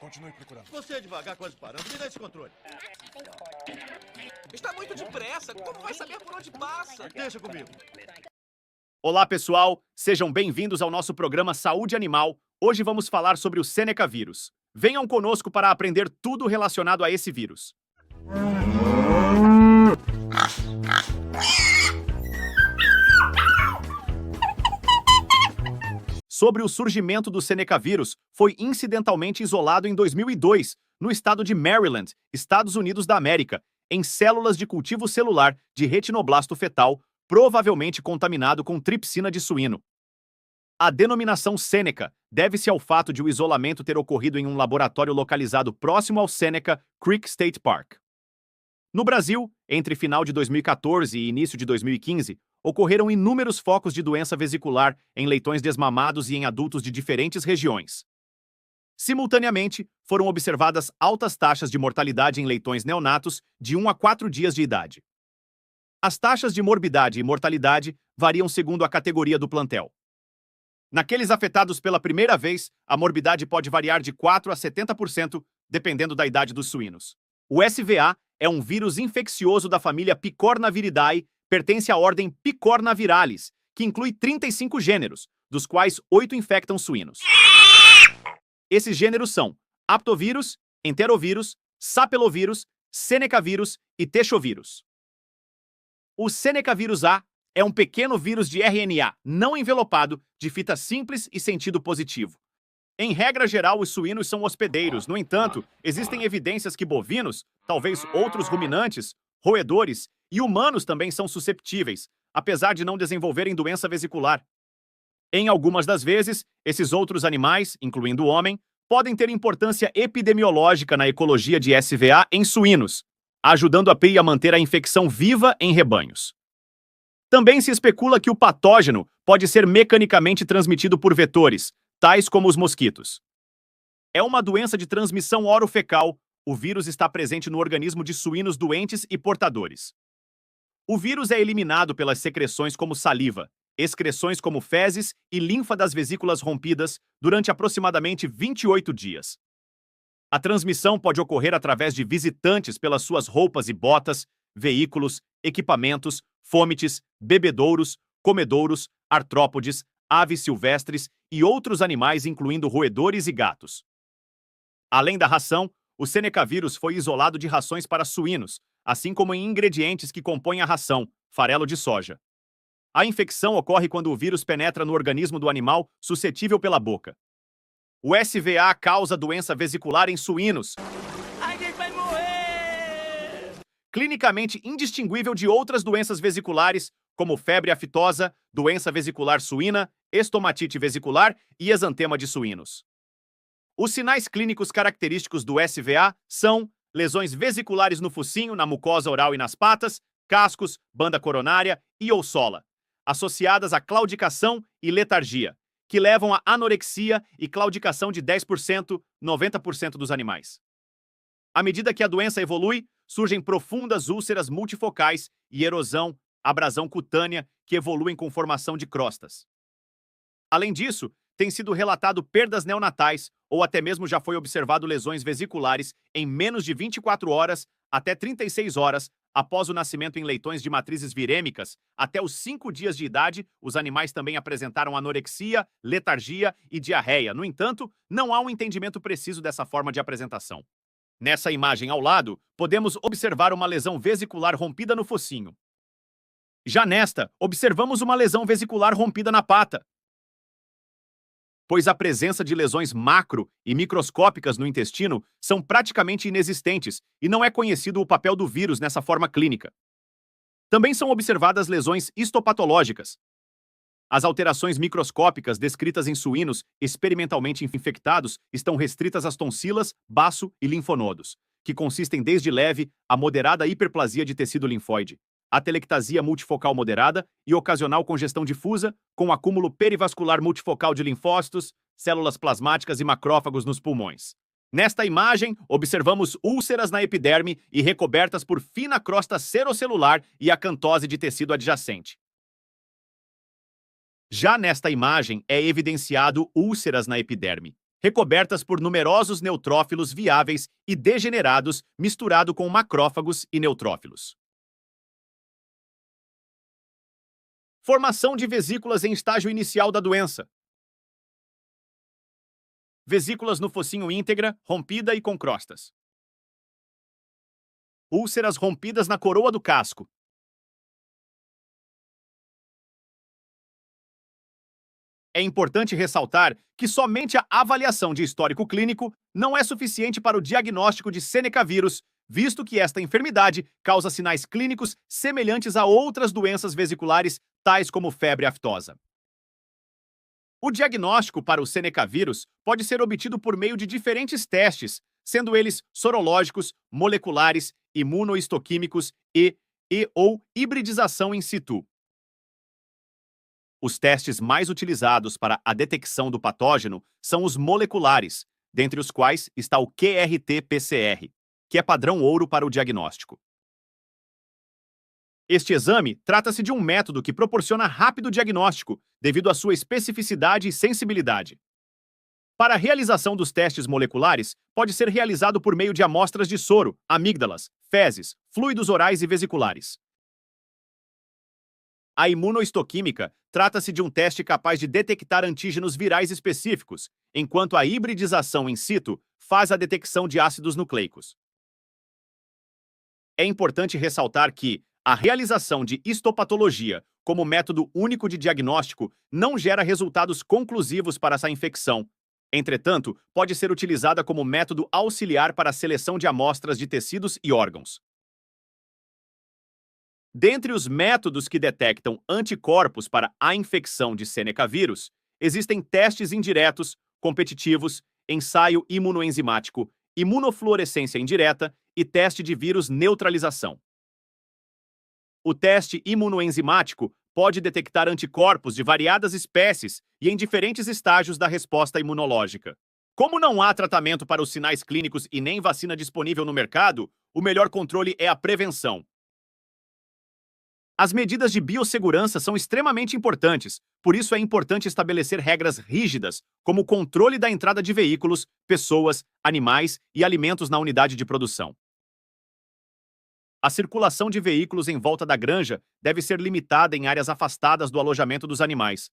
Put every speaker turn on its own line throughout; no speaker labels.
Continue procurando.
Você é devagar, quase parando. Me dá esse controle.
Está muito depressa. Como vai saber por onde passa?
Deixa comigo.
Olá, pessoal! Sejam bem-vindos ao nosso programa Saúde Animal. Hoje vamos falar sobre o Seneca vírus. Venham conosco para aprender tudo relacionado a esse vírus. Sobre o surgimento do Seneca vírus, foi incidentalmente isolado em 2002, no estado de Maryland, Estados Unidos da América, em células de cultivo celular de retinoblasto fetal, provavelmente contaminado com tripsina de suíno. A denominação Seneca deve-se ao fato de o isolamento ter ocorrido em um laboratório localizado próximo ao Seneca Creek State Park. No Brasil, entre final de 2014 e início de 2015, ocorreram inúmeros focos de doença vesicular em leitões desmamados e em adultos de diferentes regiões. Simultaneamente, foram observadas altas taxas de mortalidade em leitões neonatos de 1 a 4 dias de idade. As taxas de morbidade e mortalidade variam segundo a categoria do plantel. Naqueles afetados pela primeira vez, a morbidade pode variar de 4 a 70%, dependendo da idade dos suínos. O SVA é um vírus infeccioso da família Picornaviridae, pertence à ordem Picornaviralis, que inclui 35 gêneros, dos quais 8 infectam suínos. Esses gêneros são aptovírus, enterovírus, sapelovírus, senecavírus e texovírus. O senecavírus A é um pequeno vírus de RNA não envelopado, de fita simples e sentido positivo. Em regra geral, os suínos são hospedeiros. No entanto, existem evidências que bovinos, talvez outros ruminantes, roedores e humanos também são susceptíveis, apesar de não desenvolverem doença vesicular. Em algumas das vezes, esses outros animais, incluindo o homem, podem ter importância epidemiológica na ecologia de SVA em suínos, ajudando a PEI a manter a infecção viva em rebanhos. Também se especula que o patógeno pode ser mecanicamente transmitido por vetores, tais como os mosquitos. É uma doença de transmissão orofecal. O vírus está presente no organismo de suínos doentes e portadores. O vírus é eliminado pelas secreções como saliva, excreções como fezes e linfa das vesículas rompidas durante aproximadamente 28 dias. A transmissão pode ocorrer através de visitantes pelas suas roupas e botas, veículos, equipamentos, fômites, bebedouros, comedouros, artrópodes, aves silvestres e outros animais, incluindo roedores e gatos. Além da ração, o senecavírus foi isolado de rações para suínos, assim como em ingredientes que compõem a ração, farelo de soja. A infecção ocorre quando o vírus penetra no organismo do animal suscetível pela boca. O SVA causa doença vesicular em suínos,
A gente vai morrer!
clinicamente indistinguível de outras doenças vesiculares, como febre aftosa, doença vesicular suína, estomatite vesicular e exantema de suínos. Os sinais clínicos característicos do SVA são lesões vesiculares no focinho, na mucosa oral e nas patas, cascos, banda coronária e ou sola, associadas a claudicação e letargia, que levam a anorexia e claudicação de 10%, 90% dos animais. À medida que a doença evolui, surgem profundas úlceras multifocais e erosão, abrasão cutânea, que evoluem com formação de crostas. Além disso, tem sido relatado perdas neonatais ou até mesmo já foi observado lesões vesiculares em menos de 24 horas até 36 horas após o nascimento em leitões de matrizes virêmicas. Até os 5 dias de idade, os animais também apresentaram anorexia, letargia e diarreia. No entanto, não há um entendimento preciso dessa forma de apresentação. Nessa imagem ao lado, podemos observar uma lesão vesicular rompida no focinho. Já nesta, observamos uma lesão vesicular rompida na pata, pois a presença de lesões macro e microscópicas no intestino são praticamente inexistentes e não é conhecido o papel do vírus nessa forma clínica. Também são observadas lesões histopatológicas. As alterações microscópicas descritas em suínos experimentalmente infectados estão restritas às tonsilas, baço e linfonodos, que consistem desde leve a moderada hiperplasia de tecido linfóide, atelectasia multifocal moderada e ocasional congestão difusa, com acúmulo perivascular multifocal de linfócitos, células plasmáticas e macrófagos nos pulmões. Nesta imagem, observamos úlceras na epiderme e recobertas por fina crosta serocelular e acantose de tecido adjacente. Já nesta imagem é evidenciado úlceras na epiderme, recobertas por numerosos neutrófilos viáveis e degenerados, misturado com macrófagos e neutrófilos. Formação de vesículas em estágio inicial da doença. Vesículas no focinho íntegra, rompida e com crostas. Úlceras rompidas na coroa do casco. É importante ressaltar que somente a avaliação de histórico clínico não é suficiente para o diagnóstico de Seneca vírus, visto que esta enfermidade causa sinais clínicos semelhantes a outras doenças vesiculares, tais como febre aftosa. O diagnóstico para o Seneca vírus pode ser obtido por meio de diferentes testes, sendo eles sorológicos, moleculares, imunohistoquímicos e/ou hibridização in situ. Os testes mais utilizados para a detecção do patógeno são os moleculares, dentre os quais está o QRT-PCR, que é padrão ouro para o diagnóstico. Este exame trata-se de um método que proporciona rápido diagnóstico, devido à sua especificidade e sensibilidade. Para a realização dos testes moleculares, pode ser realizado por meio de amostras de soro, amígdalas, fezes, fluidos orais e vesiculares. A imunohistoquímica trata-se de um teste capaz de detectar antígenos virais específicos, enquanto a hibridização in situ faz a detecção de ácidos nucleicos. É importante ressaltar que a realização de histopatologia como método único de diagnóstico não gera resultados conclusivos para essa infecção. Entretanto, pode ser utilizada como método auxiliar para a seleção de amostras de tecidos e órgãos. Dentre os métodos que detectam anticorpos para a infecção de Seneca vírus, existem testes indiretos, competitivos, ensaio imunoenzimático, imunofluorescência indireta e teste de vírus neutralização. O teste imunoenzimático pode detectar anticorpos de variadas espécies e em diferentes estágios da resposta imunológica. Como não há tratamento para os sinais clínicos e nem vacina disponível no mercado, o melhor controle é a prevenção. As medidas de biossegurança são extremamente importantes, por isso é importante estabelecer regras rígidas, como o controle da entrada de veículos, pessoas, animais e alimentos na unidade de produção. A circulação de veículos em volta da granja deve ser limitada em áreas afastadas do alojamento dos animais.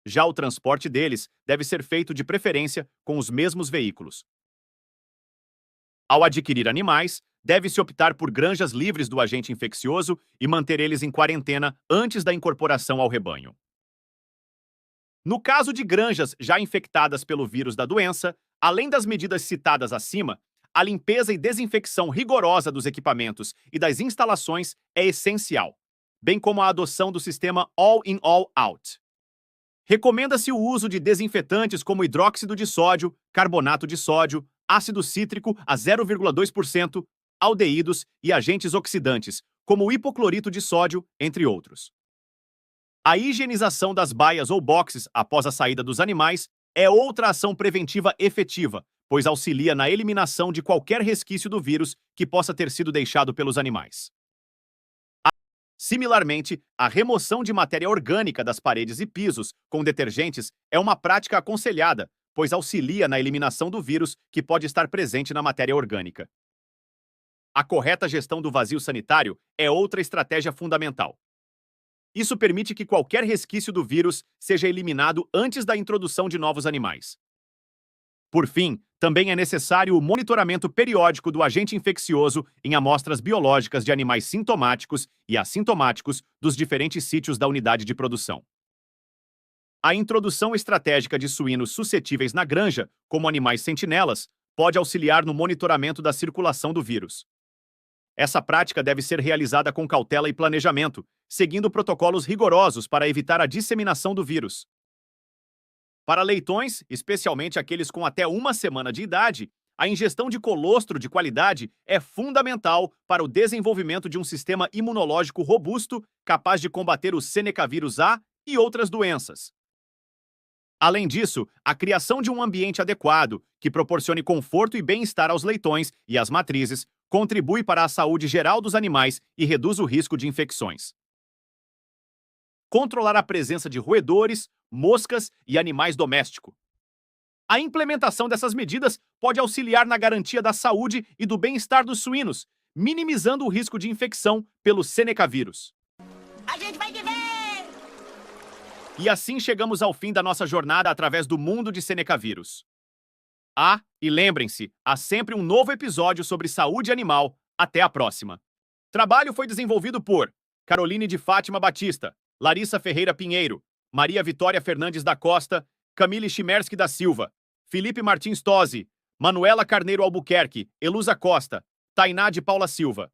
Já o transporte deles deve ser feito de preferência com os mesmos veículos. Ao adquirir animais, deve-se optar por granjas livres do agente infeccioso e manter eles em quarentena antes da incorporação ao rebanho. No caso de granjas já infectadas pelo vírus da doença, além das medidas citadas acima, a limpeza e desinfecção rigorosa dos equipamentos e das instalações é essencial, bem como a adoção do sistema All-in, All-out. Recomenda-se o uso de desinfetantes como hidróxido de sódio, carbonato de sódio, ácido cítrico a 0,2%, aldeídos e agentes oxidantes, como o hipoclorito de sódio, entre outros. A higienização das baias ou boxes após a saída dos animais é outra ação preventiva efetiva, pois auxilia na eliminação de qualquer resquício do vírus que possa ter sido deixado pelos animais. Similarmente, a remoção de matéria orgânica das paredes e pisos com detergentes é uma prática aconselhada, pois auxilia na eliminação do vírus que pode estar presente na matéria orgânica. A correta gestão do vazio sanitário é outra estratégia fundamental. Isso permite que qualquer resquício do vírus seja eliminado antes da introdução de novos animais. Por fim, também é necessário o monitoramento periódico do agente infeccioso em amostras biológicas de animais sintomáticos e assintomáticos dos diferentes sítios da unidade de produção. A introdução estratégica de suínos suscetíveis na granja, como animais sentinelas, pode auxiliar no monitoramento da circulação do vírus. Essa prática deve ser realizada com cautela e planejamento, seguindo protocolos rigorosos para evitar a disseminação do vírus. Para leitões, especialmente aqueles com até 1 semana de idade, a ingestão de colostro de qualidade é fundamental para o desenvolvimento de um sistema imunológico robusto capaz de combater o Seneca vírus A e outras doenças. Além disso, a criação de um ambiente adequado, que proporcione conforto e bem-estar aos leitões e às matrizes, contribui para a saúde geral dos animais e reduz o risco de infecções. Controlar a presença de roedores, moscas e animais domésticos. A implementação dessas medidas pode auxiliar na garantia da saúde e do bem-estar dos suínos, minimizando o risco de infecção pelo Seneca vírus.
A gente vai viver!
E assim chegamos ao fim da nossa jornada através do mundo de Seneca vírus. E lembrem-se, há sempre um novo episódio sobre saúde animal. Até a próxima. O trabalho foi desenvolvido por Caroline de Fátima Batista, Larissa Ferreira Pinheiro, Maria Vitória Fernandes da Costa, Camille Chimerski da Silva, Felipe Martins Tosi, Manuela Carneiro Albuquerque, Elusa Costa, Tainá de Paula Silva.